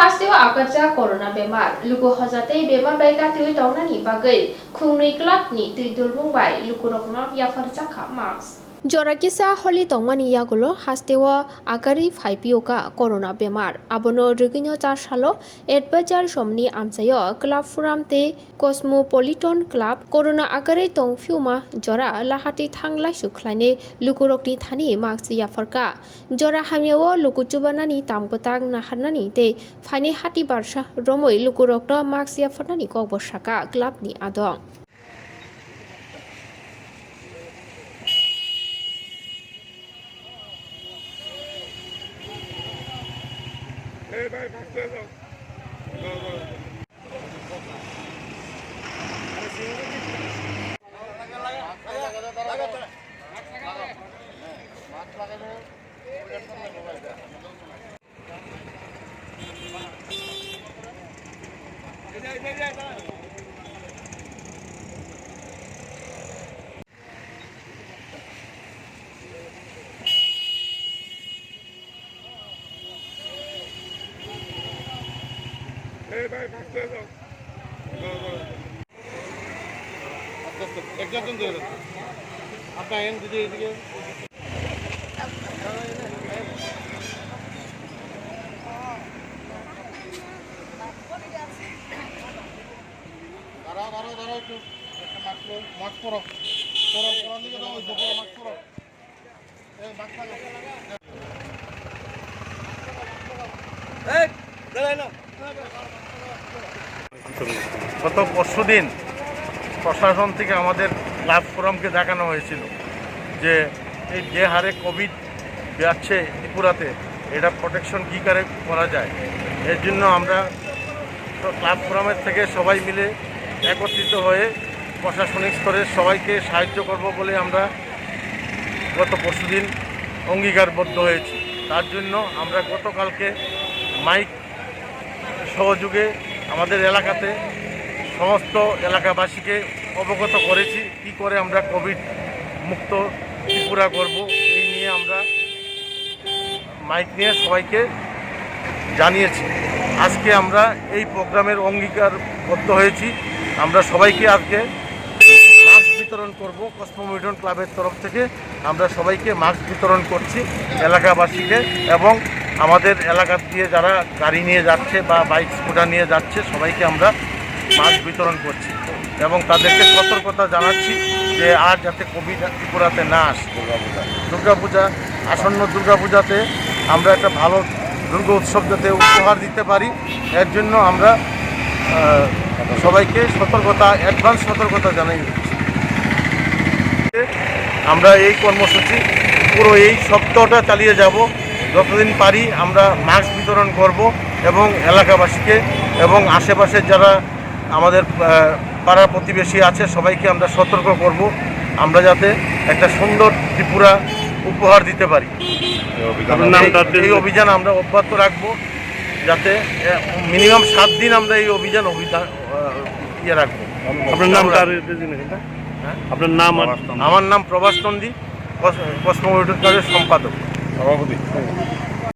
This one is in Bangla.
Hasteo akaja corona bemar lugu hojate bemar baika tui tawnani bagai khungni club ni tui dulbung bai lugu rokno yafarja kha marks Jorakisa holi tongmani yagulo hastewa agari phaipioka corona bemar abono rugino char salo adventure somni amsayo club forum te cosmopolitan club corona agari tongfiuma jora lahati thanglai sukhlaine lukurokni thani marks yafarka jora hamyawo lukuchubanani tampotang naharnani te phani hati barsha romoi lukurokno marks yafarnani kokbosaka club ni adong Hey, bye, bye, একজন দিয়ে দেন আপনার এন দিদি এদিকে দাঁড়াও একটু মাস্ক পরো পরার দিকে দাও ওই দুপুরে মাস্ক পরো এই মাস্ক গত পরশুদিন প্রশাসন থেকে আমাদের ক্লাব ফোরামকে দেখানো হয়েছিল যে এই যে হারে কোভিড যাচ্ছে ত্রিপুরাতে এটা প্রোটেকশন কী করে করা যায় এর জন্য আমরা ক্লাব ফোরামের থেকে সবাই মিলে একত্রিত হয়ে প্রশাসনিক স্তরের সবাইকে সাহায্য করব বলে আমরা গত পরশুদিন অঙ্গীকারবদ্ধ হয়েছি তার জন্য আমরা গতকালকে মাইক সহযোগে আমাদের এলাকাতে সমস্ত এলাকাবাসীকে অবগত করেছি কি করে আমরা কোভিড মুক্ত ত্রিপুরা করব এই নিয়ে আমরা মাইক নিয়ে সবাইকে জানিয়েছি আজকে আমরা এই প্রোগ্রামের অঙ্গীকারবদ্ধ হয়েছি আমরা সবাইকে আজকে মাস্ক বিতরণ করব কসমোপলিটন ক্লাবের তরফ থেকে আমরা সবাইকে মাস্ক বিতরণ করছি এলাকাবাসীকে এবং আমাদের এলাকা দিয়ে যারা গাড়ি নিয়ে যাচ্ছে বা বাইক স্কুটার নিয়ে যাচ্ছে সবাইকে আমরা মাস্ক বিতরণ করছি এবং তাদেরকে সতর্কতা জানাচ্ছি যে আর যাতে কোভিড ত্রিপুরাতে না আসে দুর্গাপূজা আসন্ন দুর্গাপূজাতে আমরা একটা ভালো দুর্গা উৎসব যাতে উপহার দিতে পারি এর জন্য আমরা সবাইকে অ্যাডভান্স সতর্কতা জানাই আমরা এই কর্মসূচি পুরো এই সপ্তাহটা চালিয়ে যাব যতদিন পারি আমরা মাস্ক বিতরণ করব এবং এলাকাবাসীকে এবং আশেপাশের যারা আমাদের পাড়ার প্রতিবেশী আছে সবাইকে আমরা সতর্ক করব আমরা যাতে একটা সুন্দর ত্রিপুরা উপহার দিতে পারি এই অভিযান আমরা অব্যাহত রাখবো যাতে মিনিমাম 7 দিন আমরা এই অভিযান রাখবো আপনার নামটা আপনার নাম আমার নাম প্রভাস নন্দী কসমোপলিটন ক্লাবের সম্পাদক সভাপতি